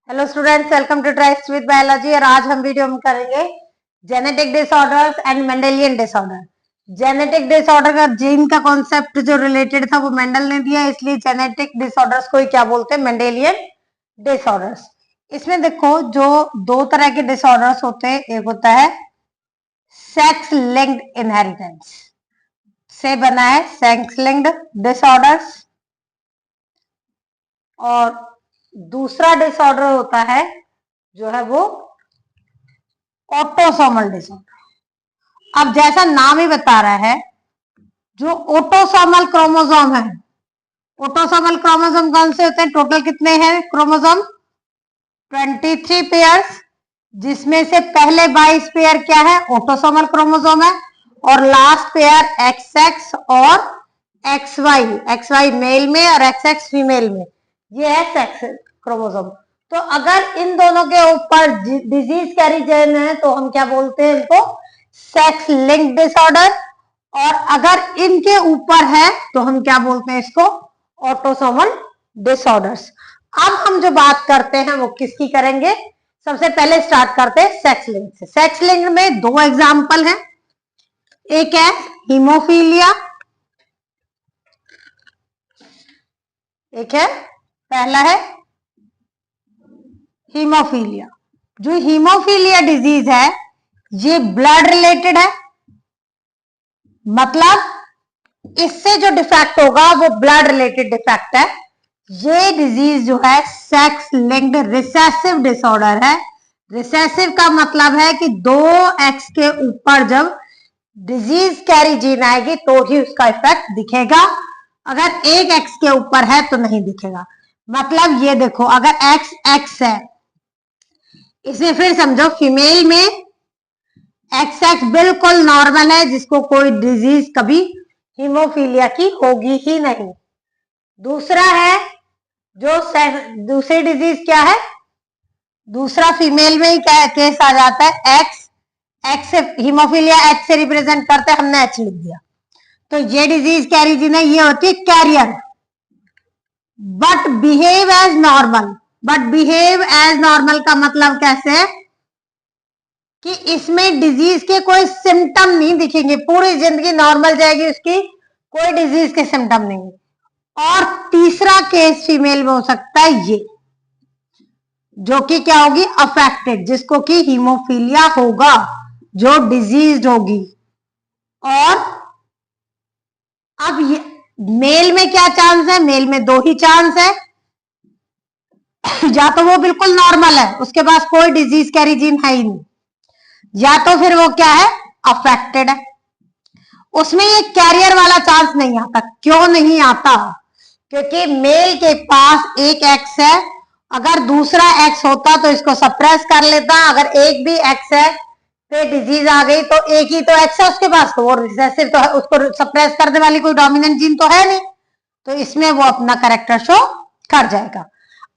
Hello students, welcome to tryst with biology. और आज हम वीडियो में करेंगे genetic disorders and Mendelian disorder. Genetic disorder का जीन का कॉन्सेप्ट जो रिलेटेड था वो मेंडल ने दिया, इसलिए जेनेटिक डिसऑर्डर्स को ही क्या बोलते हैं, मेंडेलियन डिसऑर्डर्स। इसमें देखो जो दो तरह के डिसऑर्डर्स होते हैं, एक होता है सेक्स लिंक्ड इनहेरिटेंस से बना है सेक्स लिंक्ड डिसऑर्डर्स, और दूसरा डिसऑर्डर होता है जो है वो ऑटोसोमल डिसऑर्डर। अब जैसा नाम ही बता रहा है, जो ऑटोसोमल क्रोमोसोम है, ऑटोसोमल क्रोमोसोम कौन से होते हैं, टोटल कितने हैं क्रोमोसोम, 23 पेयर्स, जिसमें से पहले 22 पेयर क्या है, ऑटोसोमल क्रोमोसोम है, और लास्ट पेयर XX और XY मेल में और XX फीमेल में, ये है सेक्स क्रोमोसोम। तो अगर इन दोनों के ऊपर डिजीज कैरी जेन है तो हम क्या बोलते हैं इनको, सेक्स लिंक डिसऑर्डर, और अगर इनके ऊपर है तो हम क्या बोलते हैं इसको, ऑटोसोमल डिसऑर्डर्स। अब हम जो बात करते हैं वो किसकी करेंगे, सबसे पहले स्टार्ट करते हैं सेक्स लिंक से। सेक्स लिंक में दो एग्जांपल हैं, एक है हीमोफीलिया, एक है, पहला है हीमोफीलिया। जो हीमोफीलिया डिजीज है ये ब्लड रिलेटेड है, मतलब इससे जो डिफेक्ट होगा वो ब्लड रिलेटेड डिफेक्ट है। ये डिजीज जो है सेक्स लिंक्ड रिसेसिव डिसऑर्डर है। रिसेसिव का मतलब है कि 2X के ऊपर जब डिजीज कैरी जीन आएगी तो ही उसका इफेक्ट दिखेगा, अगर 1X के ऊपर है तो नहीं दिखेगा। मतलब ये देखो, अगर XX है, इसमें फिर समझो फीमेल में XX बिल्कुल नॉर्मल है, जिसको कोई डिजीज कभी हीमोफीलिया की होगी ही नहीं। दूसरा है जो दूसरी डिजीज क्या है, दूसरा फीमेल में ही केस आ जाता है, X हीमोफीलिया X से रिप्रेजेंट करते हैं, हमने H लिख दिया, तो ये डिजीज कैरी जीन है, ये होती है carrier, but behave as normal. But behave as normal का मतलब कैसे है कि इसमें डिजीज के कोई सिम्टम नहीं दिखेंगे, पूरी जिंदगी नॉर्मल जाएगी उसकी, कोई डिजीज के सिम्टम नहीं। और तीसरा केस फीमेल में हो सकता है ये, जो कि क्या होगी, अफेक्टेड, जिसको कि हीमोफीलिया होगा, जो डिजीज होगी। और अब ये मेल में क्या चांस है, मेल में दो ही चांस है, या तो वो बिल्कुल नॉर्मल है, उसके पास कोई डिजीज कैरी जीन है ही नहीं, या तो फिर वो क्या है, अफेक्टेड है, उसमें ये कैरियर वाला चांस नहीं आता। क्यों नहीं आता, क्योंकि मेल के पास एक X है, अगर दूसरा X होता तो इसको सप्रेस कर लेता, अगर एक भी X है फिर डिजीज आ गई तो एक ही तो X है उसके पास, तो वो रिसेसिव तो है, उसको सप्रेस करने वाली कोई डोमिनेंट जीन तो है नहीं, तो इसमें वो अपना कैरेक्टर शो कर जाएगा।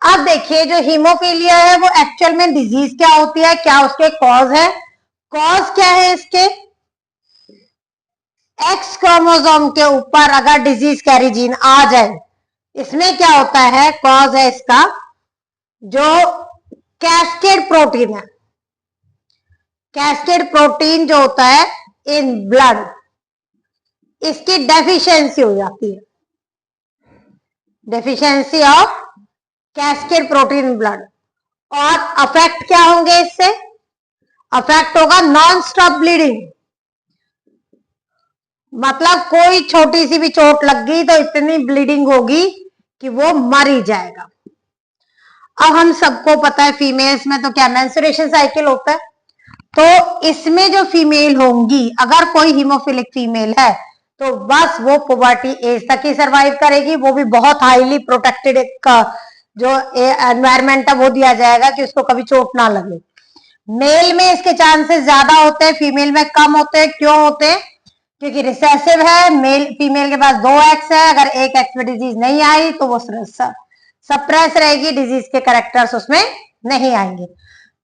अब देखिए, जो हीमोफीलिया है वो एक्चुअल में डिजीज क्या होती है, क्या उसके कॉज है, कॉज क्या है इसके, X क्रोमोसोम के ऊपर अगर डिजीज कैरी जीन आ जाए, इसमें क्या होता है, कॉज है इसका जो कैस्केड प्रोटीन है, कैस्केड प्रोटीन जो होता है इन ब्लड, इसकी डेफिशिएंसी हो जाती है, deficiency of cascade protein in blood. और अफेक्ट क्या होंगे इससे, अफेक्ट होगा नॉन स्टॉप ब्लीडिंग, मतलब कोई छोटी सी भी चोट लग गई तो इतनी ब्लीडिंग होगी कि वो मर ही जाएगा। अब हम सबको पता है फीमेल्स में तो क्या मेंस्ट्रुएशन साइकिल होता है, तो इसमें जो फीमेल होंगी, अगर कोई हीमोफिलिक फीमेल है तो बस वो पुबर्टी एज तक ही सरवाइव करेगी, वो भी बहुत हाईली प्रोटेक्टेड जो एनवायरमेंट है वो दिया जाएगा कि उसको कभी चोट ना लगे। मेल में इसके चांसेस ज्यादा होते हैं, फीमेल में कम होते हैं। क्यों होते हैं, क्योंकि रिसेसिव है, मेल फीमेल के पास 2X है, अगर एक X में डिजीज नहीं आई तो वो सप्रेस रहेगी, डिजीज के कैरेक्टर्स उसमें नहीं आएंगे।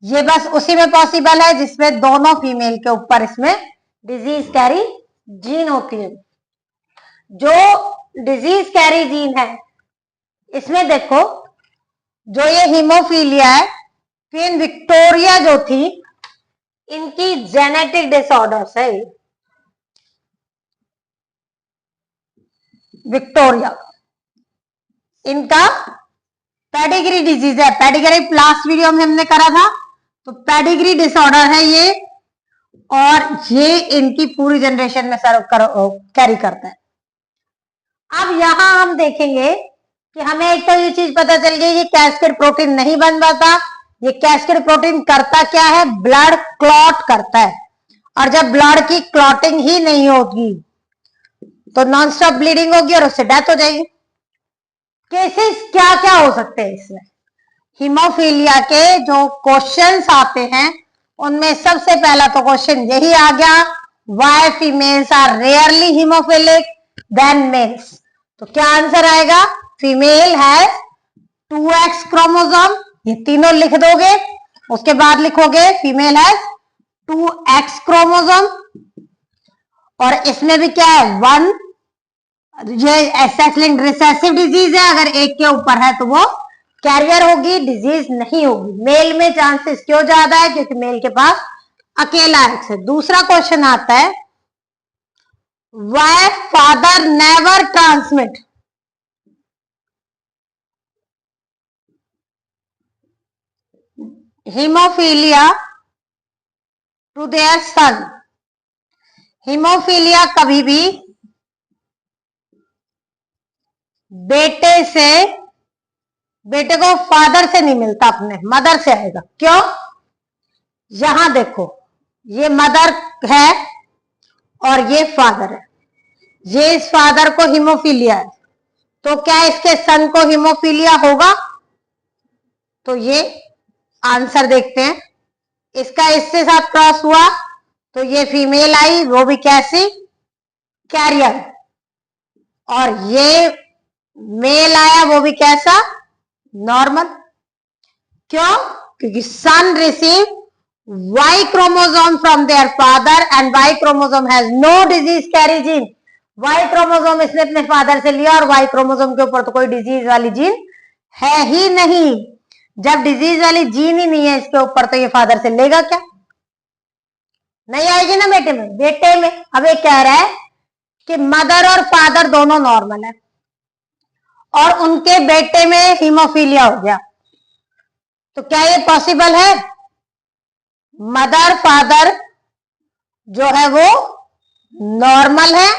ये बस उसी में पॉसिबल है जिसमें दोनों फीमेल के ऊपर इसमें डिजीज कैरी जीन होती है। जो डिजीज कैरी जीन है इसमें देखो, जो ये हीमोफीलिया है क्वीन विक्टोरिया जो थी, इनकी जेनेटिक डिसऑर्डर्स है। विक्टोरिया, इनका पेडिग्री डिजीज है। पेडिग्री लास्ट वीडियो में हमने करा था, तो पेडिग्री डिसऑर्डर है ये, और ये इनकी पूरी जनरेशन में कैरी करता है। अब यहां हम देखेंगे कि हमें एक तो ये चीज पता चल गई, ये कैस्केड प्रोटीन नहीं बन पाता। ये कैस्केड प्रोटीन करता क्या है? ब्लड क्लॉट करता है, और जब ब्लड की क्लॉटिंग ही नहीं होगी तो नॉन स्टॉप ब्लीडिंग होगी और उससे डेथ हो जाएगी। केसेस क्या क्या हो सकते हैं इसमें? हीमोफीलिया के जो क्वेश्चंस आते हैं उनमें सबसे पहला तो क्वेश्चन यही आ गया, why females are rarely haemophilic than males. तो क्या आंसर आएगा? फीमेल हैज 2x क्रोमोसोम, ये तीनों लिख दोगे। उसके बाद लिखोगे फीमेल हैज 2x क्रोमोसोम, और इसमें भी क्या है? 1, ये सेक्स लिंक्ड रिसेसिव डिजीज है, अगर एक के ऊपर है तो वो कैरियर होगी, डिजीज नहीं होगी। मेल में चांसेस क्यों ज्यादा है? क्योंकि मेल के पास अकेला एक्स है। दूसरा क्वेश्चन आता है, why father never transmit haemophilia to their son. Haemophilia कभी भी बेटे को फादर से नहीं मिलता, अपने मदर से आएगा। क्यों? यहां देखो, ये मदर है और ये फादर है, ये इस फादर को हीमोफीलिया है, तो क्या इसके सन को हीमोफीलिया होगा? तो ये आंसर देखते हैं, इसका इससे साथ क्रॉस हुआ तो ये फीमेल आई, वो भी कैसी? कैरियर। और ये मेल आया, वो भी कैसा? नॉर्मल। क्यों? क्योंकि सन receive Y chromosome from their father and Y chromosome has no disease carry gene. Y chromosome इसने अपने फादर से लिया और Y chromosome के ऊपर तो कोई डिजीज वाली जीन है ही नहीं। जब डिजीज वाली जीन ही नहीं है इसके ऊपर तो ये फादर से लेगा क्या? नहीं आएगी ना बेटे में। बेटे में अब ये कह रहा है कि मदर और फादर दोनों नॉर्मल है और उनके बेटे में हीमोफीलिया हो गया, तो क्या ये पॉसिबल है? मदर फादर जो है वो नॉर्मल है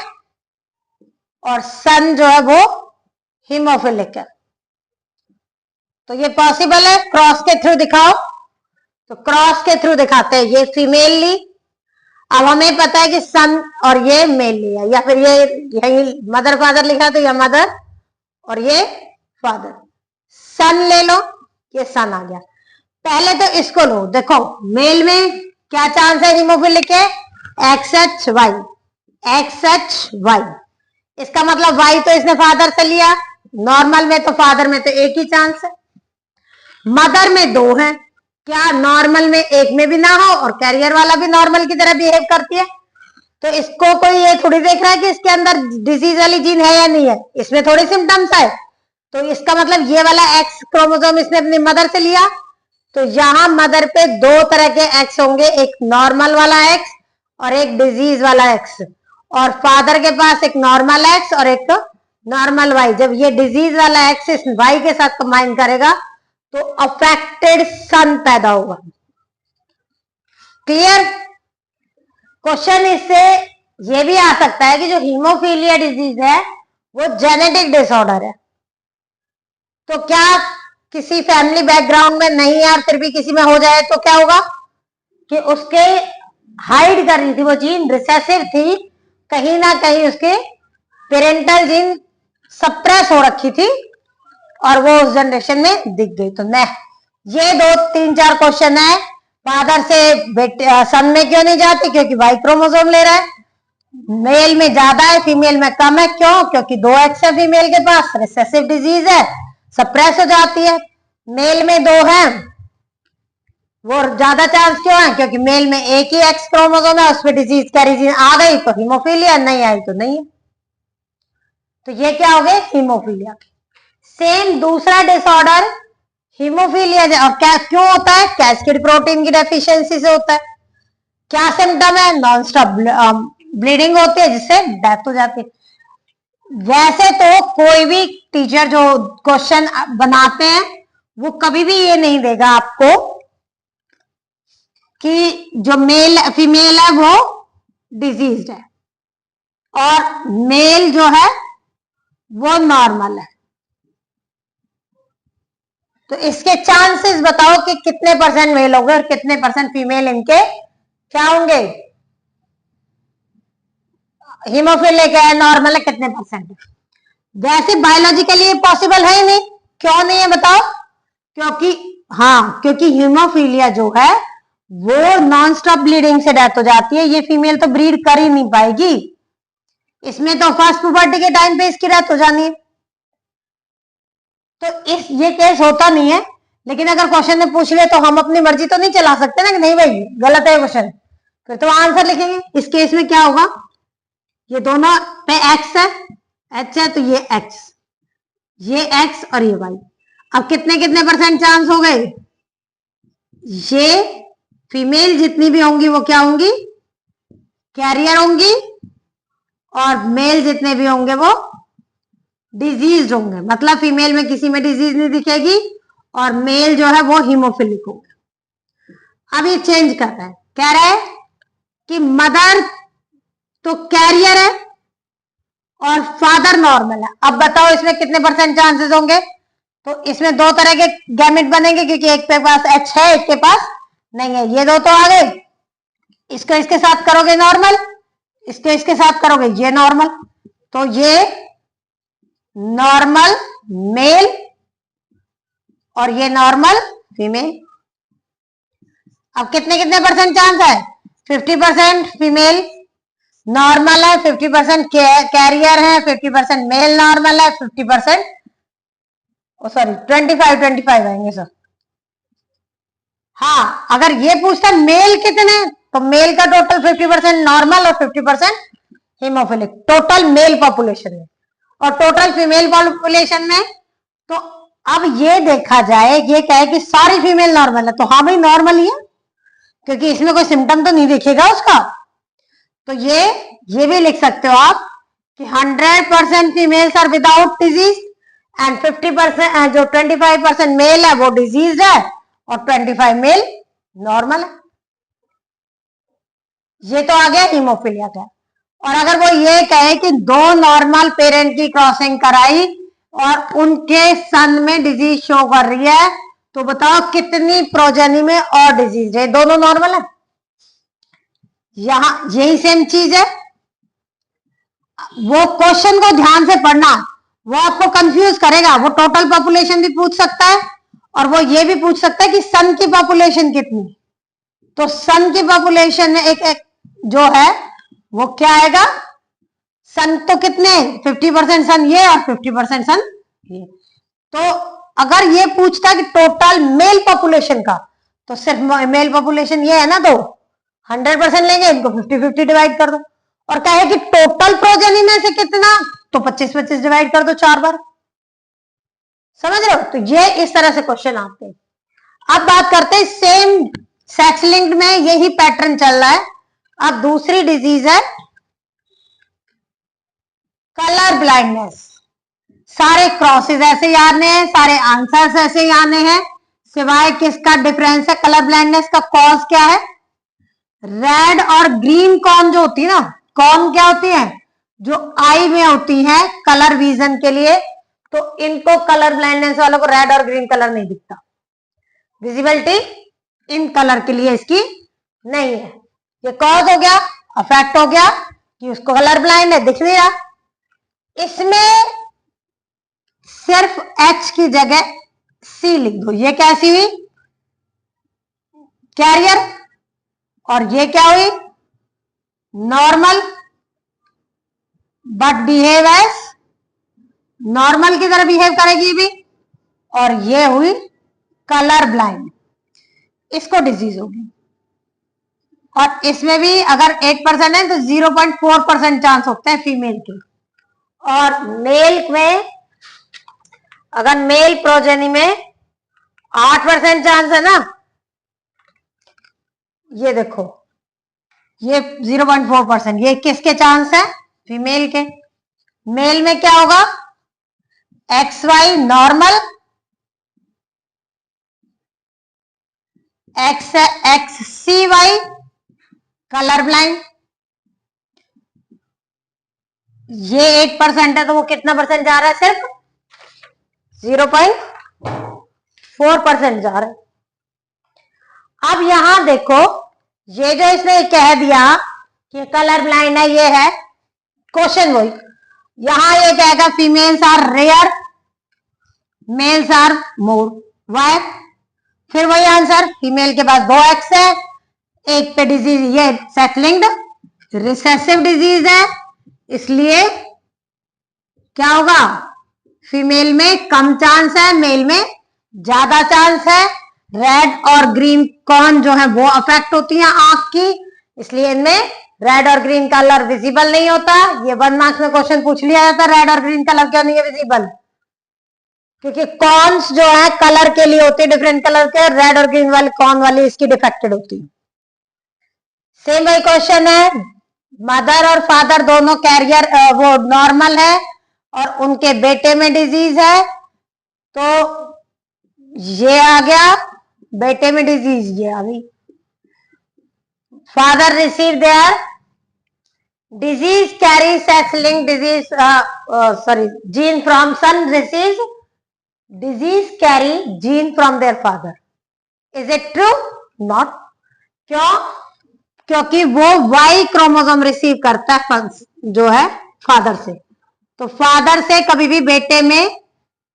और सन जो है वो हीमोफिलिक है, तो ये पॉसिबल है। क्रॉस के थ्रू दिखाओ, तो क्रॉस के थ्रू दिखाते हैं। ये फीमेल ली, अब हमें पता है कि सन और ये मेल लिया, या फिर ये यही मदर फादर लिखा तो ये मदर और ये फादर। सन ले लो, ये सन आ गया। पहले तो इसको लो, देखो मेल में क्या चांस है हीमोफिलिक के? XHY, XHY। इसका मतलब Y तो इसने फादर से लिया, नॉर्मल में तो फादर में तो एक ही चांस है। मदर में 2 है, क्या नॉर्मल में एक में भी ना हो और कैरियर वाला भी नॉर्मल की तरह बिहेव करती है? तो इसको कोई ये थोड़ी देख रहा है कि इसके अंदर डिजीज वाली जीन है या नहीं है, इसमें थोड़े सिम्टम्स है। तो इसका मतलब ये वाला X क्रोमोसोम इसने अपनी मदर से लिया, तो यहां मदर पे 2 तरह के X होंगे, एक नॉर्मल वाला X और एक डिजीज वाला X, और फादर के पास एक नॉर्मल X और एक नॉर्मल Y। जब ये डिजीज वाला X इस Y के साथ कंबाइन करेगा तो अफेक्टेड सन पैदा होगा। क्लियर? क्वेश्चन इससे ये भी आ सकता है कि जो हीमोफीलिया डिजीज है वो जेनेटिक डिसऑर्डर है, तो क्या किसी फैमिली बैकग्राउंड में नहीं है और फिर भी किसी में हो जाए तो क्या होगा कि उसके हाइड कर रही थी वो जीन, रिसेसिव थी, कहीं ना कहीं उसके पेरेंटल जीन सप्रेस हो रखी थी और वो उस जनरेशन में दिख गई। तो न ये 2 3 4 क्वेश्चन है। फादर से बेटे सन में क्यों नहीं जाती? क्योंकि वाई क्रोमोसोम ले रहा है। मेल में ज्यादा है, फीमेल में कम है। क्यों? क्योंकि 2X है फीमेल के पास, रिसेसिव डिजीज है, सप्रेस हो जाती है। मेल में 2 है, वो ज्यादा चांस क्यों है? क्योंकि मेल में एक ही X क्रोमोसोम है, उसमें डिजीज कैरी जीन आ गई तो हीमोफीलिया, नहीं आई तो नहीं है। तो ये क्या हो गए? हीमोफीलिया। सेम दूसरा डिसऑर्डर हीमोफीलिया और क्या क्यों होता है? कैस्केड प्रोटीन की डेफिशिएंसी से होता है। क्या सिम्टम है? नॉन स्टॉप ब्लीडिंग होती है जिससे डेथ हो जाती है। वैसे तो कोई भी टीचर जो क्वेश्चन बनाते हैं वो कभी भी ये नहीं देगा आपको कि जो मेल फीमेल है वो डिजीज्ड है और मेल जो है वो नॉर्मल है। तो इसके चांसेस बताओ कि कितने परसेंट मेल होंगे और कितने परसेंट फीमेल इनके क्या होंगे? हीमोफिलिक है, नॉर्मल है, कितने परसेंट? वैसे बायोलॉजिकली ये पॉसिबल है ही नहीं। क्यों नहीं है बताओ? क्योंकि हीमोफीलिया जो है वो नॉन स्टॉप ब्लीडिंग से डेथ हो जाती है। ये फीमेल तो ब्रीड कर ही नहीं पाएगी, इसमें तो फर्स्ट पुबर्टी के टाइम पे इसकी डेथ हो जानी है। तो ये केस होता नहीं है। लेकिन अगर क्वेश्चन में पूछ ले तो हम अपनी मर्जी तो नहीं चला सकते ना कि नहीं भाई गलत है क्वेश्चन, फिर तो आंसर लिखेंगे। इस केस में क्या होगा? ये दोनों पे एक्स है, एच है तो ये एक्स, ये एक्स और ये वाई। अब कितने कितने परसेंट चांस हो गए? ये फीमेल जितनी भी होंगी वो क्या होंगी? कैरियर होंगी, और मेल जितने भी होंगे वो डिजीज होंगे। मतलब फीमेल में किसी में डिजीज नहीं दिखेगी और मेल जो है वो हीमोफिलिक होगा। अब ये चेंज कर रहा है, कह रहा है कि मदर तो कैरियर है और फादर नॉर्मल है। अब बताओ इसमें कितने परसेंट चांसेस होंगे? तो इसमें दो तरह के गैमेट बनेंगे क्योंकि एक के पास एच है, एक के पास नहीं है। ये दो तो आ गए, इसको इसके साथ करोगे नॉर्मल, इसको इसके साथ करोगे ये नॉर्मल, तो ये नॉर्मल मेल और ये नॉर्मल फीमेल। अब कितने कितने परसेंट चांस है? 50% फीमेल नॉर्मल है, 50% कैरियर है, 50% मेल नॉर्मल है, 50% सॉरी 25 आएंगे सर। हाँ, अगर ये पूछता मेल कितने तो मेल का टोटल 50% नॉर्मल और 50% हीमोफिलिक, टोटल मेल पॉपुलेशन में। और टोटल फीमेल पॉपुलेशन में तो अब ये देखा जाए, ये कहे कि सारी फीमेल नॉर्मल है तो हाँ भाई नॉर्मल ही है क्योंकि इसमें कोई सिम्टम तो नहीं दिखेगा उसका। तो ये भी लिख सकते हो आप कि 100% females are without disease and 50% जो 25% मेल है वो डिजीज है और 25 मेल नॉर्मल है। ये तो आ गया हीमोफीलिया का। और अगर वो ये कहे कि दो नॉर्मल पेरेंट की क्रॉसिंग कराई और उनके सन में डिजीज शो कर रही है तो बताओ कितनी प्रोजेनी में और डिजीज है? दोनों नॉर्मल है। यहां यही सेम चीज है। वो क्वेश्चन को ध्यान से पढ़ना, वो आपको कंफ्यूज करेगा। वो टोटल पॉपुलेशन भी पूछ सकता है और वो ये भी पूछ सकता है कि सन की पॉपुलेशन कितनी। तो सन की पॉपुलेशन में एक जो है वो क्या आएगा? सन तो कितने? 50% सन ये और 50% सन ये। तो अगर ये पूछता कि टोटल मेल पॉपुलेशन का तो सिर्फ मेल पॉपुलेशन ये है ना, तो 100% लेंगे, इनको 50-50 डिवाइड कर दो। और कहे कि टोटल प्रोजेनी में से कितना तो 25-25 डिवाइड कर दो 4 बार। समझ रहे हो? तो ये इस तरह से क्वेश्चन आते हैं। अब बात करते हैं सेम सेक्स लिंक्ड में यही पैटर्न चल रहा है। अब दूसरी डिजीज है कलर ब्लाइंडनेस। सारे क्रॉसेस ऐसे ही आने हैं, सारे आंसर्स ऐसे ही आने हैं, सिवाय किसका डिफरेंस है? कलर ब्लाइंडनेस का कॉज क्या है? रेड और ग्रीन कॉर्न जो होती है ना, कॉर्न क्या होती है? जो आई में होती है कलर विजन के लिए। तो इनको कलर ब्लाइंडनेस वालों को रेड और ग्रीन कलर नहीं दिखता, विजिबिलिटी इन कलर के लिए इसकी नहीं है। ये कॉज हो गया, अफेक्ट हो गया कि उसको कलर ब्लाइंड है, दिख नहीं रहा। इसमें सिर्फ एच की जगह सी लिख दो। ये कैसी हुई? कैरियर। और ये क्या हुई? Normal but behave as normal की तरह बिहेव करेगी भी। और ये हुई कलर ब्लाइंड, इसको डिजीज होगी। और इसमें भी अगर 8% है तो 0.4% चांस होते हैं फीमेल के। और मेल में अगर मेल प्रोजेनी में 8% चांस है ना। ये देखो, ये 0.4%, ये किसके चांस है? फीमेल के। मेल में क्या होगा? XY normal, XCY colour blind. ये 8% है, तो वो कितना परसेंट जा रहा है? सिर्फ 0.4% जा रहा है। अब यहां देखो, ये जो इसने कह दिया कि कलर ब्लाइंड है, ये है क्वेश्चन वही। यहां ये कहेगा females are rare, males are more. Why? फिर वही आंसर, फीमेल के पास 2 एक्स है, एक पे डिजीज, ये सेक्स लिंक्ड रिसेसिव डिजीज है, इसलिए क्या होगा? फीमेल में कम चांस है, मेल में ज्यादा चांस है। रेड और ग्रीन कौन जो है वो अफेक्ट होती है आंख की, इसलिए इनमें रेड और ग्रीन कलर विजिबल नहीं होता। ये 1 मार्क्स में क्वेश्चन पूछ लिया जाता है, रेड और ग्रीन कलर क्यों नहीं है विजिबल? क्योंकि कॉन्स जो है कलर के लिए होती है, डिफरेंट कलर के, रेड और ग्रीन वाली कॉन वाली इसकी डिफेक्टेड होती है। सेम वही क्वेश्चन है, मदर और फादर दोनों कैरियर वो नॉर्मल है और उनके बेटे में डिजीज है, तो ये आ गया बेटे में डिजीज, ये आ गई। Father receive their disease carry sex link disease, sorry, gene from son receive disease carry gene from their father. Is it true? Not. क्यों? क्योंकि वो वाई क्रोमोसोम रिसीव करता है जो है फादर से, तो फादर से कभी भी बेटे में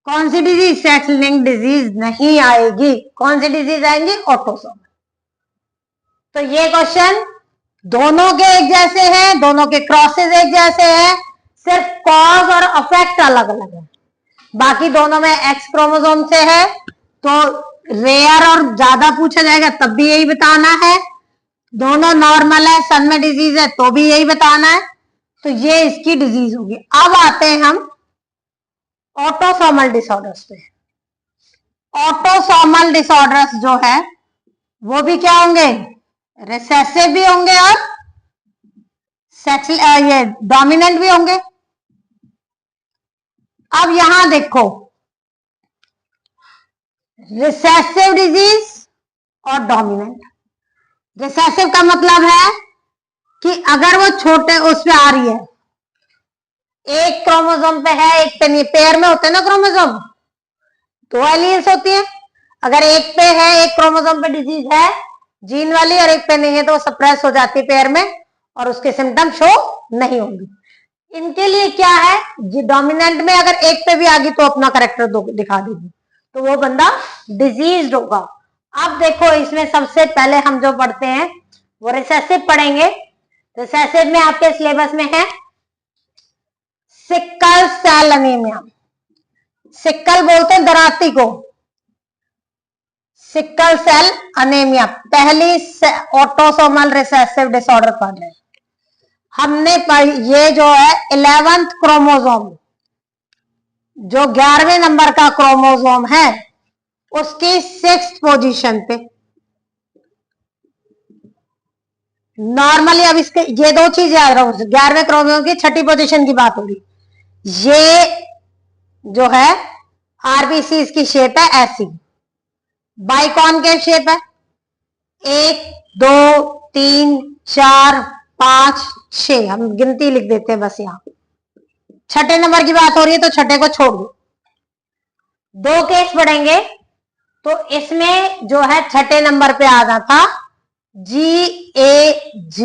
कौन सी डिजीज? सेक्स लिंक डिजीज नहीं आएगी। कौन सी डिजीज आएंगी? ऑटोसोमल। तो ये क्वेश्चन दोनों के एक जैसे हैं, दोनों के क्रॉसेस एक जैसे हैं, सिर्फ कॉज और अफेक्ट अलग अलग है। बाकी दोनों में एक्स क्रोमोसोम से है, तो रेयर और ज्यादा पूछा जाएगा तब भी यही बताना है। दोनों नॉर्मल है, सन में डिजीज है तो भी यही बताना है, तो ये इसकी डिजीज होगी। अब आते हैं हम ऑटोसोमल डिसऑर्डर्स पे। ऑटोसोमल डिसऑर्डर्स जो है वो भी क्या होंगे? रिसेसिव भी होंगे और सेक्स ये डोमिनेंट भी होंगे। अब यहां देखो, रिसेसिव डिजीज और डोमिनेंट। रिसेसिव का मतलब है कि अगर वो छोटे उस पे आ रही है, एक क्रोमोसोम पे है एक पे नहीं, पेयर में होते हैं ना क्रोमोसोम, 2 एलील्स होती है। अगर एक पे है, एक क्रोमोसोम पे डिजीज है जीन वाली और एक पे नहीं है, तो वो सप्रेस हो जाती है पेयर में और उसके सिम्टम शो नहीं होंगे। इनके लिए क्या है, ये डोमिनेंट में अगर एक पे भी आ गई तो अपना करेक्टर दिखा देगी, तो वो बंदा डिजीज होगा। अब देखो, इसमें सबसे पहले हम जो पढ़ते हैं वो रिसेसिव पढ़ेंगे। रिसेसिव में आपके सिलेबस में है सिक्कल सेल अनीमिया। सिक्कल बोलते हैं दराती को, सिक्कल सेल अनीमिया पहली ऑटोसोमल रिसेसिव डिसऑर्डर पढ़ रहे हैं हमने। ये जो है 11th क्रोमोसोम, जो 11वें नंबर का क्रोमोसोम है, उसकी 6th पोजीशन पे नॉर्मली, अब इसके ये 2 चीज याद रखो, 11वें क्रोमोसोम की 6ठी पोजीशन की बात हो रही। ये जो है आरबीसी, इसकी शेप है ऐसी, बाइकॉनकेव शेप है, 1 2 3 4 5 6, हम गिनती लिख देते हैं बस। यहां 6ठे नंबर की बात हो रही है तो 6ठे को छोड़ दो। 2 केस पढ़ेंगे, तो इसमें जो है 6ठे नंबर पे आ जाता GAG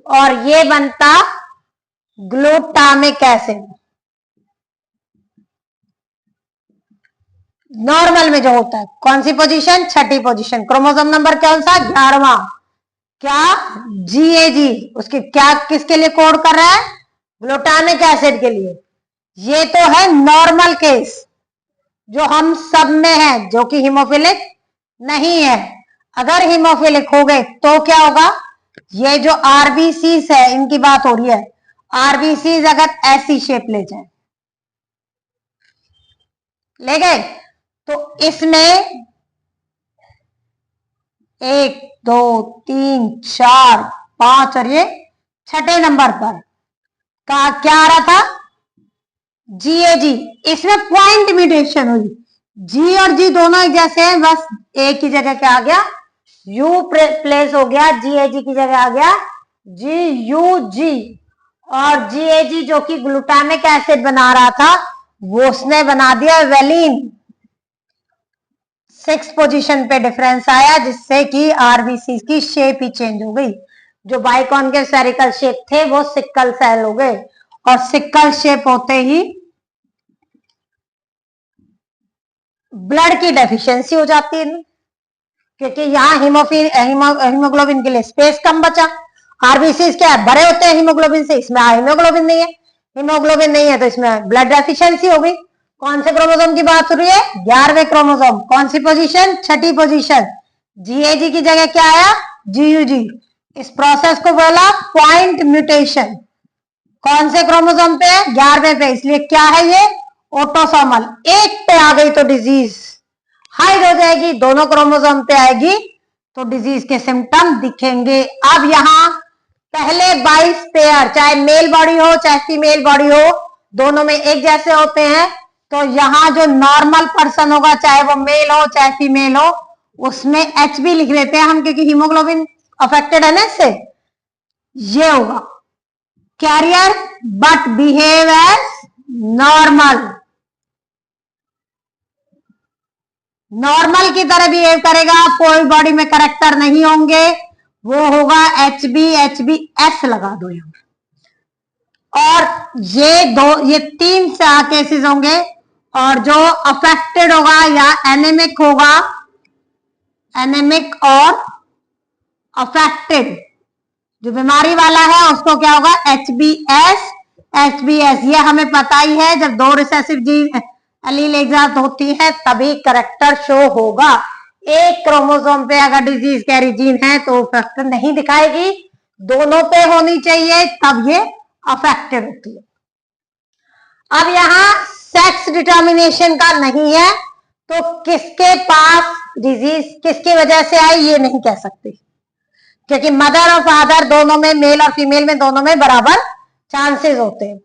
और ये बनता ग्लूटामिक एसिड। नॉर्मल में जो होता है कौन सी पोजीशन? 6ठी पोजीशन। क्रोमोसोम नंबर कौन सा? 11वां। क्या? GAG। उसके क्या किसके लिए कोड कर रहा है? ग्लूटामिक एसिड के लिए। ये तो है नॉर्मल केस जो हम सब में है, जो कि हीमोफिलिक नहीं है। अगर हीमोफिलिक हो गए तो क्या होगा? ये जो आरबीसीज है, इनकी बात हो रही है, आरबीसीज अगर ऐसी शेप ले जाए, ले गए, तो इसमें 1 2 3 4 5 और ये छठे नंबर पर का क्या आ रहा था, GAG। इसमें पॉइंट म्यूटेशन हुई, G और G दोनों एक जैसे हैं, बस एक ही जगह क्या आ गया, U प्लेस हो गया, GAG की जगह आ गया GUG। और GAG जो कि ग्लूटामिक एसिड बना रहा था वो उसने बना दिया वेलिन। 6 पोजीशन पे डिफरेंस आया जिससे कि आरबीसी की शेप ही चेंज हो गई। जो बाइकॉन्केव स्फेरिकल शेप थे वो सिक्कल सेल हो गए, और सिक्कल शेप होते ही ब्लड की डेफिशिएंसी हो जाती है, क्योंकि यहाँ हीमोग्लोबिन के लिए स्पेस कम बचा। आरबीसी क्या है, भरे होते हैं हीमोग्लोबिन से, इसमें हीमोग्लोबिन नहीं है, हीमोग्लोबिन नहीं है तो इसमें ब्लड डेफिशिएंसी हो गई। कौन से क्रोमोसोम की बात हो रही है, 11वें क्रोमोसोम। कौन सी पोजीशन, छठी पोजीशन। GAG की जगह क्या आया, GUG। इस प्रोसेस को बोला पॉइंट म्यूटेशन। कौन से क्रोमोसोम पे है, 11वें पे, इसलिए क्या है ये, ऑटोसोमल। एक पे आ गई तो डिजीज हाइड हो जाएगी, दोनों क्रोमोसोम पे आएगी तो डिजीज के सिम्टम दिखेंगे। अब यहाँ पहले 22 पेयर, चाहे मेल बॉडी हो चाहे फीमेल बॉडी हो, दोनों में एक जैसे होते हैं। तो यहाँ जो नॉर्मल पर्सन होगा, चाहे वो मेल हो चाहे फीमेल हो, उसमें HB लिख लेते हैं हम, क्योंकि हीमोग्लोबिन अफेक्टेड है ना इससे। ये होगा carrier but behave as normal, normal की तरह बिहेव करेगा, कोई बॉडी में करेक्टर नहीं होंगे, वो होगा HBS लगा दो यहां। और ये 3 केसेस होंगे, और जो अफेक्टेड होगा या एनेमिक होगा, एनेमिक और अफेक्टेड, जो बीमारी वाला है उसको क्या होगा, HBS। ये हमें पता ही है, जब 2 रिसेसिव जीन एलील एक साथ होती है तभी करेक्टर शो होगा। एक क्रोमोसोम पे अगर डिजीज कैरी जीन है तो फैक्टर नहीं दिखाएगी, दोनों पे होनी चाहिए तब ये अफेक्टेड होती है। अब यहाँ सेक्स डिटर्मिनेशन का नहीं है, तो किसके पास डिजीज किसकी वजह से आई ये नहीं कह सकते, क्योंकि मदर और फादर दोनों में, मेल और फीमेल में, दोनों में बराबर चांसेस होते हैं।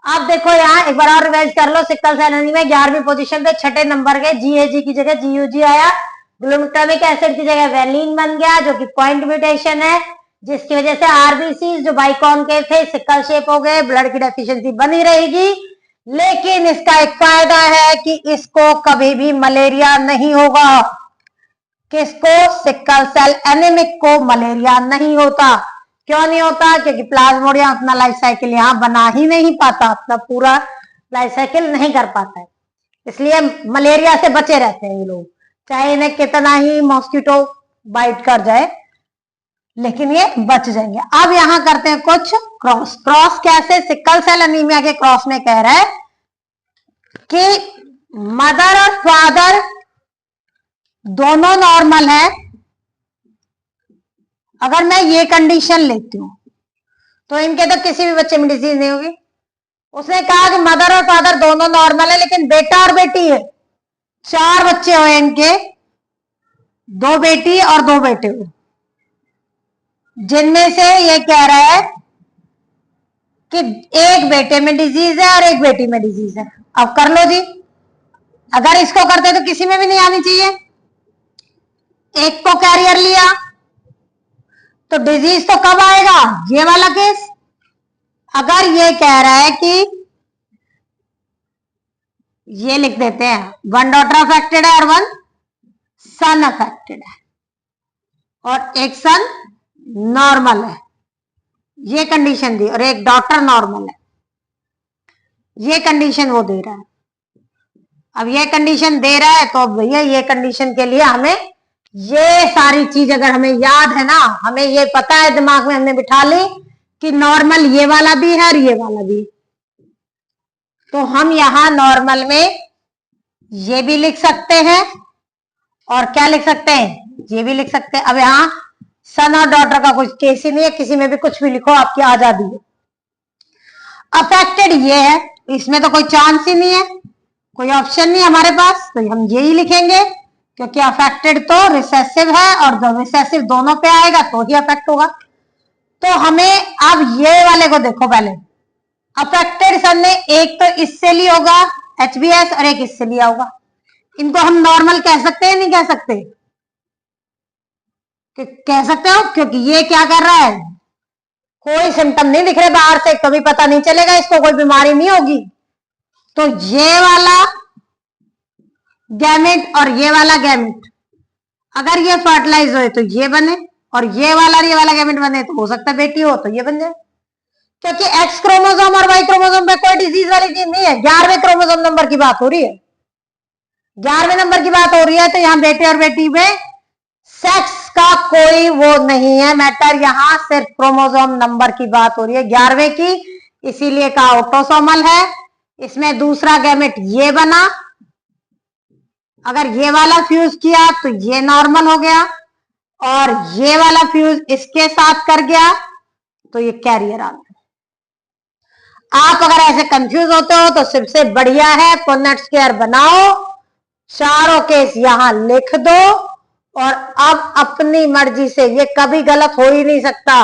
अब देखो यहाँ एक बार और रिवाइज कर लो, सिक्कल सेल एनीमिया 11वीं पोजीशन पे छठे नंबर के GAG की जगह GUG आया, ग्लूटामिक एसिड की जगह वेलिन बन गया, जो कि पॉइंट म्यूटेशन है, जिसकी वजह से आरबीसी जो बाइकॉन्केव थे सिक्कल शेप हो गए, ब्लड की डेफिशिएंसी बनी रहेगी। लेकिन इसका एक फायदा है कि इसको कभी भी मलेरिया नहीं होगा। किसको, सिक्कल सेल एनीमिक को मलेरिया नहीं होता। क्यों नहीं होता, क्योंकि प्लाज्मोडियम अपना लाइफ साइकिल यहाँ बना ही नहीं पाता, अपना पूरा लाइफ साइकिल नहीं कर पाता है, इसलिए मलेरिया से बचे रहते हैं ये लोग, चाहे इन्हें कितना ही मॉस्किटो बाइट कर जाए, लेकिन ये बच जाएंगे। अब यहाँ करते हैं कुछ क्रॉस। क्रॉस कैसे, सिक्कल सेल एनीमिया के क्रॉस में कह रहा है कि मदर और फादर दोनों नॉर्मल है। अगर मैं ये कंडीशन लेती हूं तो इनके तो किसी भी बच्चे में डिजीज नहीं होगी। उसने कहा कि मदर और फादर दोनों नॉर्मल है, लेकिन बेटा और बेटी है, 4 बच्चे हुए इनके, 2 बेटी और 2 बेटे हुए, जिनमें से ये कह रहा है कि एक बेटे में डिजीज है और एक बेटी में डिजीज है। अब कर लो जी, अगर इसको करते तो किसी में भी नहीं आनी चाहिए। एक को कैरियर लिया तो डिजीज तो कब आएगा, ये वाला केस। अगर ये कह रहा है कि ये लिख देते हैं 1 डॉटर अफेक्टेड है और 1 सन अफेक्टेड है, और एक सन नॉर्मल है, ये कंडीशन दी, और एक डॉटर नॉर्मल है, ये कंडीशन वो दे रहा है। अब ये कंडीशन दे रहा है तो भैया ये कंडीशन के लिए हमें ये सारी चीज अगर हमें याद है ना, हमें ये पता है, दिमाग में हमने बिठा ली कि नॉर्मल ये वाला भी है और ये वाला भी, तो हम यहां नॉर्मल में ये भी लिख सकते हैं और क्या लिख सकते हैं, ये भी लिख सकते हैं। अब यहां सन और डॉटर का कुछ केस ही नहीं है, किसी में भी कुछ भी लिखो, आपकी आजादी है। अफेक्टेड ये है, इसमें तो कोई चांस ही नहीं है, कोई ऑप्शन नहीं हमारे पास, तो हम यही लिखेंगे, क्योंकि अफेक्टेड तो रिसेसिव है और रिसेसिव दोनों पे आएगा तो ही अफेक्ट होगा। तो हमें अब ये वाले को देखो, पहले अफेक्टेड सन ने एक तो इससे लिया होगा HBS और एक इससे लिया होगा। इनको हम नॉर्मल कह सकते हैं, नहीं कह सकते? कह सकते हो, क्योंकि ये क्या कर रहा है, कोई सिम्टम नहीं दिख रहे बाहर से, कभी पता नहीं चलेगा इसको, कोई बीमारी नहीं होगी। तो ये वाला गैमेट और ये वाला गैमेट अगर ये फर्टिलाइज हो तो ये बने, और ये वाला गैमेट बने तो हो सकता है बेटी हो तो ये बन जाए, क्योंकि एक्स क्रोमोसोम और वाई क्रोमोसोम पे कोई डिजीज वाली चीज नहीं है। 11वें क्रोमोसोम नंबर की बात हो रही है, 11वें नंबर की बात हो रही है, तो यहाँ बेटे और बेटी में सेक्स का कोई वो नहीं है मैटर, यहाँ सिर्फ क्रोमोसोम नंबर की बात हो रही है 11वें की, इसीलिए कहा ऑटोसोमल है। इसमें दूसरा गैमेट ये बना, अगर ये वाला फ्यूज किया तो ये नॉर्मल हो गया, और ये वाला फ्यूज इसके साथ कर गया तो ये कैरियर आ गया। आप अगर ऐसे कंफ्यूज होते हो तो सबसे बढ़िया है पुन्नेट स्क्वायर बनाओ, चारों केस यहां लिख दो, और अब अपनी मर्जी से, ये कभी गलत हो ही नहीं सकता।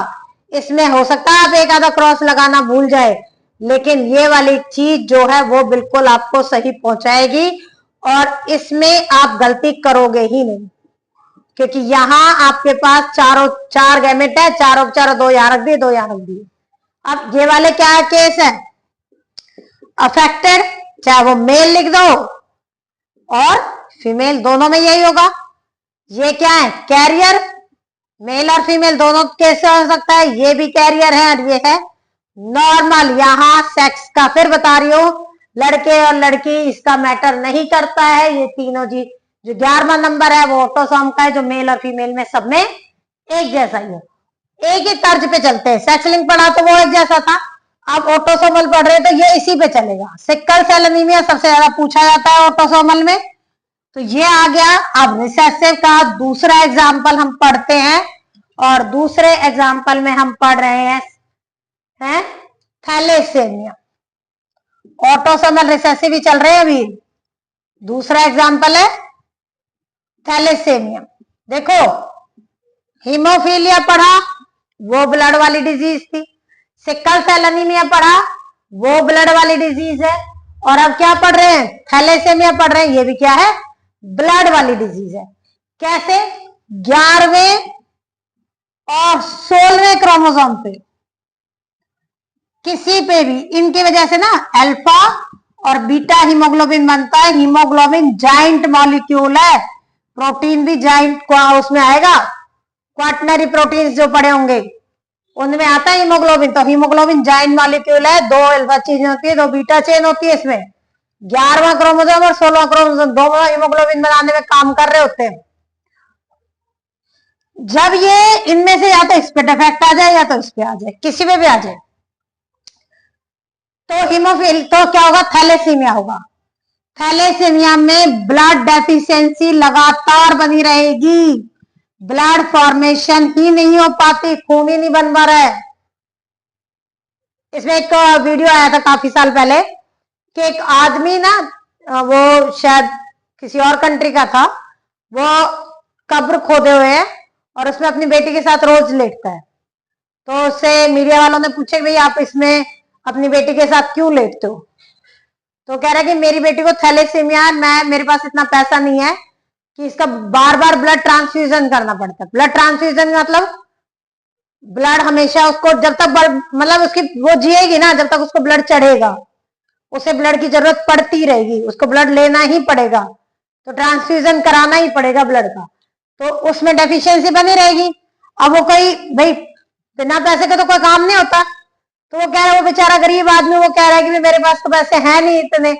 इसमें हो सकता है आप एक आधा क्रॉस लगाना भूल जाए, लेकिन ये वाली चीज जो है वो बिल्कुल आपको सही पहुंचाएगी, और इसमें आप गलती करोगे ही नहीं, क्योंकि यहां आपके पास चार गैमेट है, चारों दो यहां रख दिए, दो यहां रख दिए। अब ये वाले क्या केस है, अफेक्टेड, चाहे वो मेल लिख दो और फीमेल, दोनों में यही होगा। ये क्या है, कैरियर, मेल और फीमेल दोनों कैसे हो सकता है, ये भी कैरियर है और ये है नॉर्मल। यहां सेक्स का फिर बता रही हूं, लड़के और लड़की इसका मैटर नहीं करता है, ये तीनों जी, जो 11वां नंबर है वो ऑटोसोम का है, जो मेल और फीमेल में सब में एक जैसा ही है, एक ही तर्ज पे चलते हैं। सेक्स लिंक पढ़ा तो वो एक जैसा था, अब ऑटोसोमल पढ़ रहे तो ये इसी पे चलेगा। सिकल सेल एनीमिया सबसे ज्यादा पूछा जाता है ऑटोसोमल में, तो ये आ गया। अब रिसेसिव का दूसरा एग्जाम्पल हम पढ़ते हैं, और दूसरे एग्जाम्पल में हम पढ़ रहे हैं थैलेसेमिया। ऑटोसोमल रिसेसिव ही चल रहे हैं अभी। दूसरा एग्जाम्पल है थैलेसेमिया। देखो, हीमोफीलिया पढ़ा, वो ब्लड वाली डिजीज थी। सिकल सेल एनीमिया पढ़ा, वो ब्लड वाली डिजीज है। और अब क्या पढ़ रहे हैं, थैलेसेमिया पढ़ रहे हैं, ये भी क्या है, ब्लड वाली डिजीज है। कैसे, 11वें और 16वें क्रोमोसोम पे किसी पे भी, इनकी वजह से ना अल्फा और बीटा हीमोग्लोबिन बनता है। हीमोग्लोबिन जाइंट मॉलिक्यूल है, प्रोटीन भी जाइंट को उसमें आएगा, क्वाटनरी प्रोटीन जो पड़े होंगे उनमें आता है हीमोग्लोबिन। तो हीमोग्लोबिन जाइंट मॉलिक्यूल है, 2 अल्फा चेन होती है, 2 बीटा चेन होती है इसमें। 11वां क्रोमोसोम और 16वां क्रोमोसोम दोनों हीमोग्लोबिन बनाने में काम कर रहे होते हैं। जब ये इनमें से या तो इस पे डिफेक्ट आ जाए या तो इस पे आ जाए, किसी पे भी आ जाए, तो हीमोफिल तो क्या होगा, थैलेसीमिया होगा। थैलेसीमिया में ब्लड डेफिशिएंसी लगातार बनी रहेगी, ब्लड फॉर्मेशन ही नहीं हो पाती, खून ही नहीं बन पा रहा है। इसमें एक वीडियो आया था काफी साल पहले कि एक आदमी ना, वो शायद किसी और कंट्री का था, वो कब्र खोदे हुए है और उसमें अपनी बेटी के साथ रोज लेटता है। तो उससे मीडिया वालों ने पूछे भाई आप इसमें अपनी बेटी के साथ क्यों लेटते हो, तो कह रहा है कि मेरी बेटी को थैलेसीमिया है, मेरे पास इतना पैसा नहीं है कि इसका बार बार ब्लड ट्रांसफ्यूजन करना पड़ता है। ब्लड ट्रांसफ्यूजन मतलब ब्लड हमेशा उसको, जब तक मतलब उसकी वो जिएगी ना, जब तक उसको ब्लड चढ़ेगा, उसे ब्लड की जरूरत पड़ती रहेगी, उसको ब्लड लेना ही पड़ेगा, तो ट्रांसफ्यूजन कराना ही पड़ेगा ब्लड का, तो उसमें डेफिशिएंसी बनी रहेगी। अब वो कोई भाई बिना पैसे के तो कोई काम नहीं होता, तो वो कह रहा है, वो बेचारा गरीब आदमी, वो कह रहा है कि मेरे पास तो पैसे हैं नहीं इतने।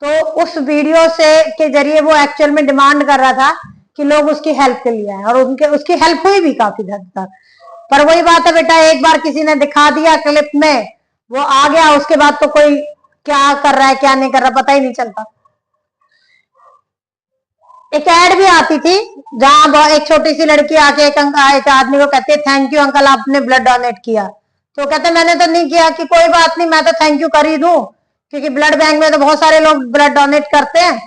तो उस वीडियो से के जरिए वो एक्चुअल में डिमांड कर रहा था कि लोग उसकी हेल्प के लिए आए, और उसकी हेल्प हुई भी काफी हद तक। पर वही बात है बेटा, एक बार किसी ने दिखा दिया क्लिप में, वो आ गया, उसके बाद तो कोई क्या कर रहा है क्या नहीं कर रहा पता ही नहीं चलता। एक ऐड भी आती थी जहां एक छोटी सी लड़की आके एक आदमी को कहती है, थैंक यू अंकल आपने ब्लड डोनेट किया, तो कहते मैंने तो नहीं किया, कि कोई बात नहीं मैं तो थैंक यू कर ही दूं, क्योंकि ब्लड बैंक में तो बहुत सारे लोग ब्लड डोनेट करते हैं,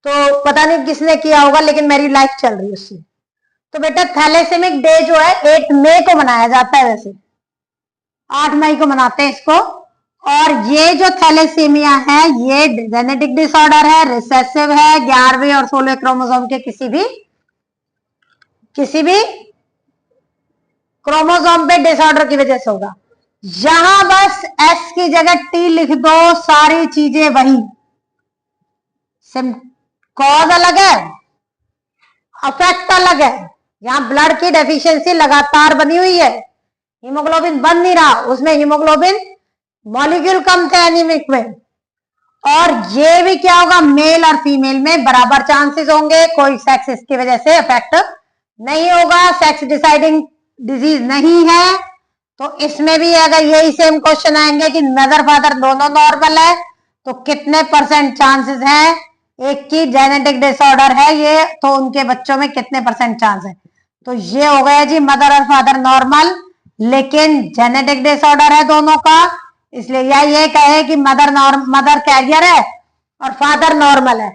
तो पता नहीं किसने किया होगा, लेकिन मेरी लाइफ चल रही है उससे। तो बेटा थैलेसेमिक डे जो है 8 मई को मनाया जाता है, वैसे 8 मई को मनाते हैं इसको। और ये जो थैलेसीमिया है ये जेनेटिक डिसऑर्डर है, रिसेसिव है, 11वें और 16वें क्रोमोसोम के किसी भी क्रोमोसोम पे डिसऑर्डर की वजह से होगा। यहां बस एस की जगह टी लिख दो, सारी चीजें वही, कॉज अलग है, अफेक्ट अलग है। यहां ब्लड की डेफिशिएंसी लगातार बनी हुई है, हीमोग्लोबिन बन नहीं रहा, उसमें हीमोग्लोबिन मॉलिक्यूल कम थे एनीमिक में। और ये भी क्या होगा, मेल और फीमेल में बराबर चांसेस होंगे, कोई सेक्स इसकी वजह से अफेक्ट नहीं होगा, सेक्स डिसाइडिंग डिजीज नहीं है। तो इसमें भी अगर यही सेम क्वेश्चन आएंगे कि मदर फादर दोनों नॉर्मल है तो कितने % चांसेस है एक की जेनेटिक डिसऑर्डर है ये, तो उनके बच्चों में कितने % चांस है। तो ये हो गया जी मदर और फादर नॉर्मल, लेकिन जेनेटिक डिसऑर्डर है दोनों का, इसलिए या ये कहे कि मदर कैरियर है और फादर नॉर्मल है,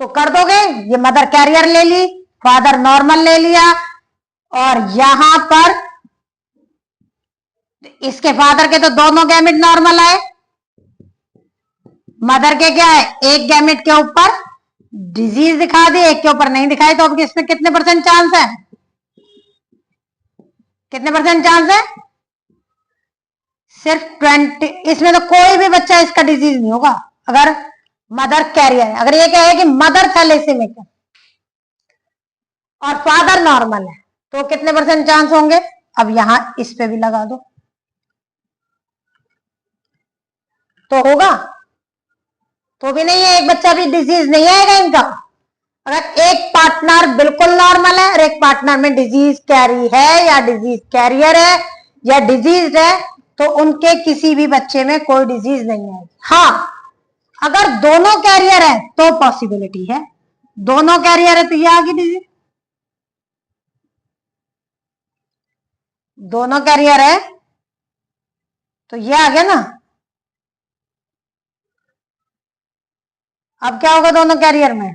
तो कर दोगे, ये मदर कैरियर ले ली, फादर नॉर्मल ले लिया, और यहां पर इसके फादर के तो दोनों गैमेट नॉर्मल आए, मदर के क्या है, एक गैमेट के ऊपर डिजीज दिखा दी, एक के ऊपर नहीं दिखाई, तो अब इसमें कितने % चांस है, कितने % चांस है, सिर्फ 20। इसमें तो कोई भी बच्चा इसका डिजीज नहीं होगा अगर मदर कैरियर है। अगर ये कहे कि मदर थैलेसीमिक है और फादर नॉर्मल है तो कितने % चांस होंगे, अब यहां इस पे भी लगा दो तो होगा, तो भी नहीं है, एक बच्चा भी डिजीज नहीं आएगा इनका। अगर एक पार्टनर बिल्कुल नॉर्मल है और एक पार्टनर में डिजीज कैरी है या डिजीज कैरियर है या डिजीज है, तो उनके किसी भी बच्चे में कोई डिजीज नहीं आएगी। हाँ, अगर दोनों कैरियर है तो पॉसिबिलिटी है, दोनों कैरियर है तो ये आगे डिजीज, दोनों कैरियर है तो ये आ गया ना। अब क्या होगा दोनों कैरियर में,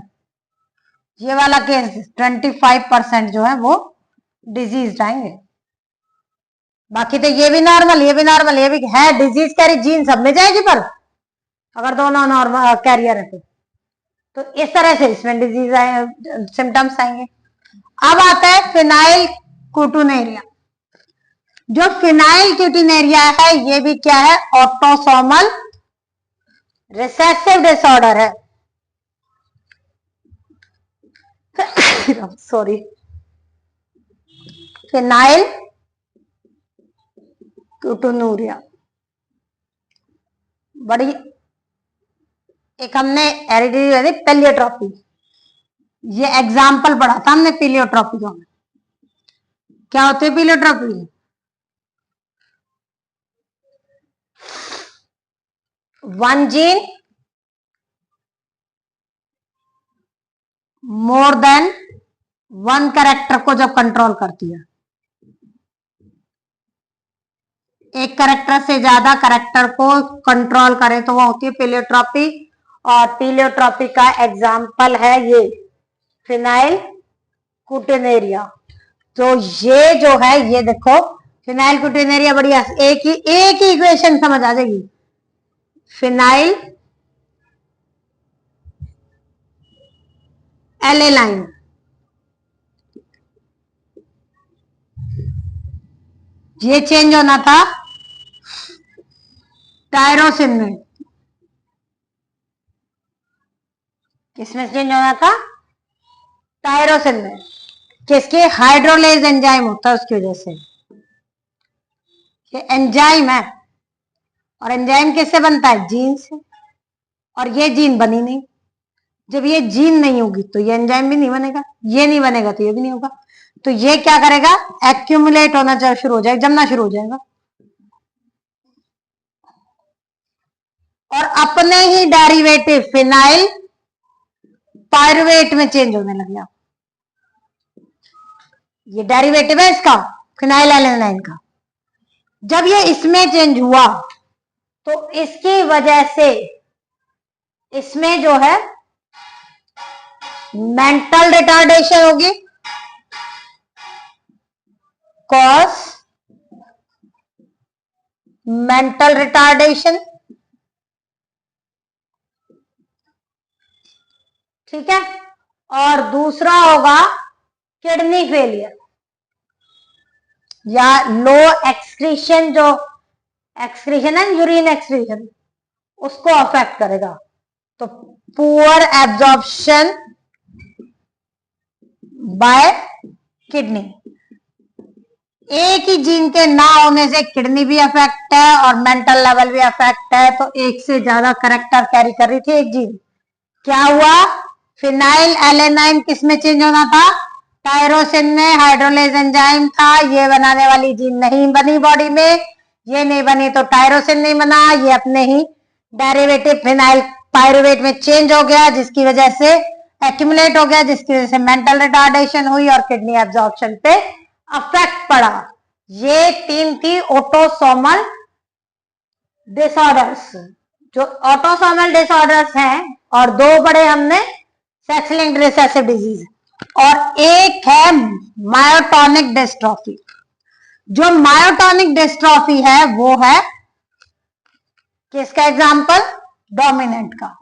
ये वाला केस 25% जो है वो डिजीज आएंगे, बाकी तो ये भी नॉर्मल, ये भी नॉर्मल, ये भी है डिजीज कैरी, जीन सब में जाएगी, पर अगर दोनों नॉर्मल कैरियर है तो इस तरह से इसमें डिजीज आए, सिम्टम्स आएंगे। अब आता है फिनाइल क्यूटिनेरिया। जो फिनाइल क्यूटिनेरिया है ये भी क्या है, ऑटोसोमल रिसेसिव डिसऑर्डर है। सॉरी, फिनाइल क्यूटिनेरिया बड़ी, एक हमने हेरिडिटी पेलियोट्रॉपी, ये एग्जाम्पल पढ़ा था हमने पेलियोट्रॉपी का। क्या होती है pleiotropy, one gene more than one character को जब कंट्रोल करती है, एक कैरेक्टर से ज्यादा कैरेक्टर को कंट्रोल करे तो वो होती है पेलियोट्रॉपी। और पेलियोट्रॉपी का एग्जाम्पल है ये फिनाइल क्यूटिनेरिया। तो ये जो है, ये देखो फिनाइल क्यूटिनेरिया, बढ़िया एक ही इक्वेशन समझ आ जाएगी, फिनाइल एलेनाइन, ये चेंज होना था टायरोसिन में, किसमें चेंज होना था, टायरोसिन में, किसके हाइड्रोलेज एंजाइम होता है उसकी वजह से, ये एंजाइम है, और एंजाइम किससे बनता है, जीन से, और ये जीन बनी नहीं, जब ये जीन नहीं होगी तो ये एंजाइम भी नहीं बनेगा, ये नहीं बनेगा तो ये भी नहीं होगा, तो ये क्या करेगा, एक्यूमुलेट होना शुरू हो जाएगा, जमना शुरू हो जाएगा, और अपने ही डेरिवेटिव फिनाइल पायरुवेट में चेंज होने लग गया। ये डेरिवेटिव है इसका फिनाइल एलेनाइन का, जब ये इसमें चेंज हुआ तो इसकी वजह से इसमें जो है मेंटल रिटार्डेशन होगी, कॉज मेंटल रिटार्डेशन, ठीक है। और दूसरा होगा किडनी फेलियर या लो एक्सक्रीशन, जो एक्सक्रीशन है यूरिन एक्सक्रीशन, उसको अफेक्ट करेगा। तो पुअर एब्जॉर्प्शन बाय किडनी, एक ही जीन के ना होने से किडनी भी अफेक्ट है और मेंटल लेवल भी अफेक्ट है, तो एक से ज्यादा करेक्टर कैरी कर रही थी एक जीन। क्या हुआ, फिनाइल एलेनाइन किस में चेंज होना था, टायरोसिन में। हाइड्रोलेज एंजाइम था, ये बनाने वाली जीन नहीं बनी बॉडी में, ये नहीं बनी तो टायरोसिन नहीं बना, ये अपने ही डेरिवेटिव फिनाइल पायरुवेट में चेंज हो गया, जिसकी वजह से एक्यूमुलेट हो गया, जिसकी वजह से मेंटल रिटार्डेशन हुई और किडनी एब्जॉर्प्शन पे अफेक्ट पड़ा। ये 3 थी ऑटोसोमल डिसऑर्डर्स, जो ऑटोसोमल डिसऑर्डर्स हैं, और 2 बड़े हमने सेक्स लिंक्ड रिसेसिव डिजीज, और एक है मायोटोनिक डिस्ट्रॉफी। जो मायोटोनिक डिस्ट्रॉफी है वो है किसका एग्जांपल, डोमिनेंट का।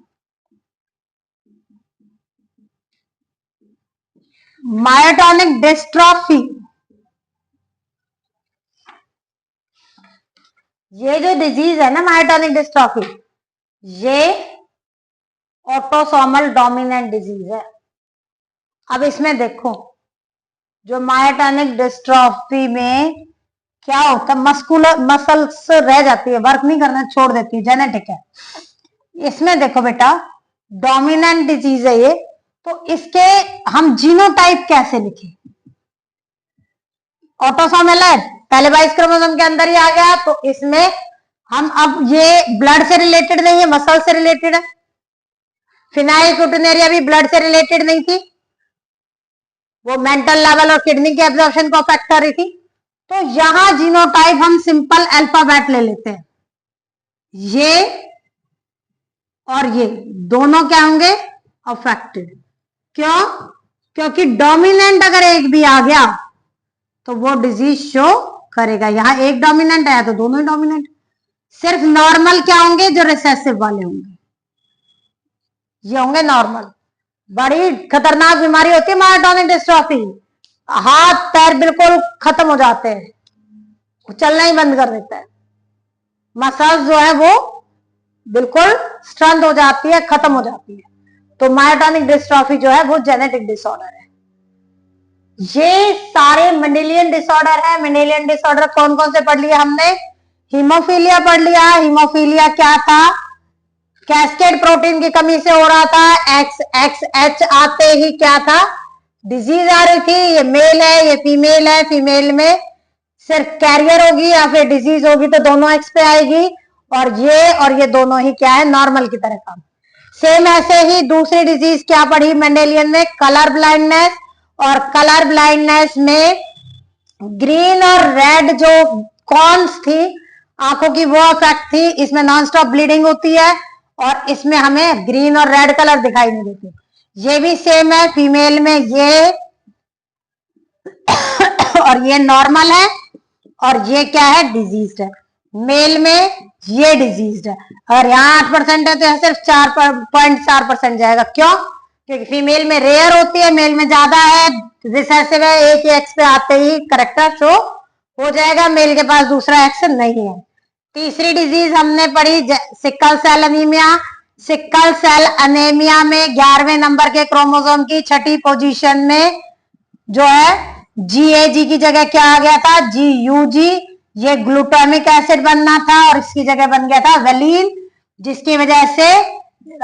मायोटोनिक डिस्ट्रॉफी, ये जो डिजीज है ना मायोटोनिक डिस्ट्रॉफी, ये ऑटोसोमल डोमिनेंट डिजीज है। अब इसमें देखो, जो मायोटोनिक डिस्ट्रॉफी में क्या होता है, मस्कुलर मसल्स रह जाती है, वर्क नहीं करना छोड़ देती है, जेनेटिक है। इसमें देखो बेटा, डोमिनेंट डिजीज है ये, तो इसके हम जीनोटाइप कैसे लिखें, ऑटोसोमल है, पहले 22 क्रोमोसोम के अंदर ही आ गया, तो इसमें हम अब ये ब्लड से रिलेटेड नहीं है, मसल से रिलेटेड है। फिनाइलकेटोनुरिया भी ब्लड से रिलेटेड नहीं थी, वो मेंटल लेवल और किडनी के एब्जॉर्प्शन को अफेक्ट कर रही थी। तो यहां जीनोटाइप हम सिंपल अल्फाबेट ले लेते हैं, ये और ये दोनों क्या होंगे, अफेक्टेड। क्यों, क्योंकि डोमिनेंट अगर एक भी आ गया तो वो डिजीज शो करेगा। यहां एक डोमिनेंट आया तो दोनों ही डोमिनेंट। सिर्फ नॉर्मल क्या होंगे, जो रिसेसिव वाले होंगे, ये होंगे नॉर्मल। बड़ी खतरनाक बीमारी होती है मायोटोनिक डिस्ट्रॉफी, हाथ पैर बिल्कुल खत्म हो जाते हैं, चलना ही बंद कर देता है, मसल्स जो है वो बिल्कुल स्ट्रेंथ हो जाती है, खत्म हो जाती है। तो मायोटोनिक डिस्ट्रॉफी जो है वो जेनेटिक डिसऑर्डर है। ये सारे मेंडेलियन डिसऑर्डर है। मेंडेलियन डिसऑर्डर कौन कौन से पढ़ लिया हमने, हीमोफीलिया पढ़ लिया। हीमोफीलिया क्या था, कैस्केड प्रोटीन की कमी से हो रहा था। XXH आते ही क्या था, डिजीज आ रही थी। ये मेल है, ये फीमेल है, फीमेल में सिर्फ कैरियर होगी या फिर डिजीज होगी तो दोनों एक्स पे आएगी, और ये दोनों ही क्या है, नॉर्मल की तरह काम। सेम ऐसे ही दूसरी डिजीज क्या पढ़ी मेंडेलियन में, कलर ब्लाइंडनेस। और कलर ब्लाइंडनेस में ग्रीन और रेड जो कॉन्स थी आंखों की, वो अफेक्ट थी। इसमें नॉन स्टॉप ब्लीडिंग होती है और इसमें हमें ग्रीन और रेड कलर दिखाई नहीं देते। ये भी सेम है, फीमेल में ये और ये नॉर्मल है, और ये क्या है, डिजीज है। मेल में ये डिजीज है, और यहाँ 8% है तो यहाँ सिर्फ 4.4% जाएगा। क्यों, क्योंकि फीमेल में रेयर होती है, मेल में ज्यादा है, रिसेसिव है, एक ही एक्स पे आते ही करेक्टर शो हो जाएगा, मेल के पास दूसरा एक्स नहीं है। तीसरी डिजीज हमने पढ़ी sickle cell anaemia. Sickle cell anaemia में 11वें नंबर के क्रोमोसोम की 6ठी पोजीशन में जो है GAG की जगह क्या आ गया था, GUG। ये ग्लूटामिक एसिड बनना था और इसकी जगह बन गया था वेलिन, जिसकी वजह से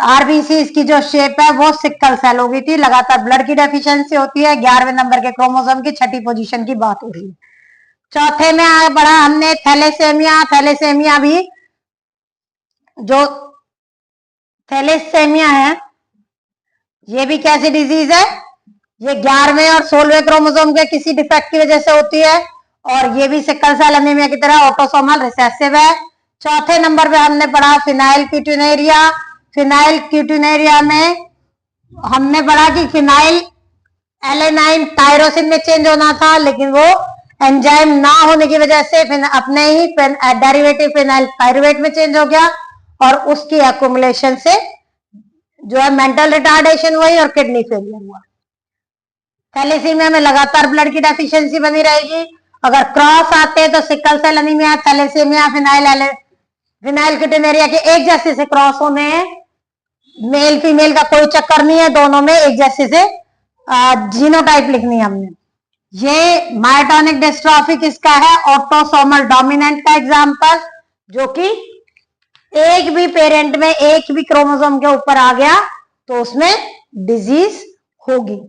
आरबीसी इसकी जो शेप है वो सिकल सेल हो गई थी। लगातार ब्लड की डेफिशिएंसी होती है। 11वें नंबर के क्रोमोसोम की 6ठी पोजीशन की बात हो रही है। चौथे में आगे बढ़ा हमने थैलेसेमिया। थैलेसेमिया भी जो थैलेसेमिया है ये भी कैसी डिजीज है, ये 11वें और 16वें क्रोमोसोम के किसी डिफेक्ट की वजह से होती है, और ये भी सिकल सेल एनीमिया की तरह ऑटोसोमल रिसेसिव है। चौथे नंबर पे हमने पढ़ा फिनाइलकेटोनुरिया। फिनाइल क्यूटिनेरिया में हमने पढ़ा कि फिनाइल एलेनाइन टायरोसिन में चेंज होना था, लेकिन वो एंजाइम ना होने की वजह से अपने ही डेरिवेटिव फिनाइल पायरुवेट में चेंज हो गया और उसकी एक्युमुलेशन से जो है मेंटल रिटार्डेशन हुई और किडनी फेलियर हुआ। थैलेसीमिया में लगातार ब्लड की डेफिशिएंसी बनी रहेगी। अगर क्रॉस आते हैं तो sickle cell anaemia, thalassemia, phenylketonuria के एक जैसे से क्रॉस होने हैं। मेल फीमेल का कोई चक्कर नहीं है, दोनों में एक जैसे से जीनोटाइप लिखनी है हमने। ये मायोटोनिक डिस्ट्रॉफी किसका है? ऑटोसोमल डोमिनेंट का एग्जांपल, जो कि एक भी पेरेंट में एक भी क्रोमोसोम के ऊपर आ गया तो उसमें डिजीज होगी।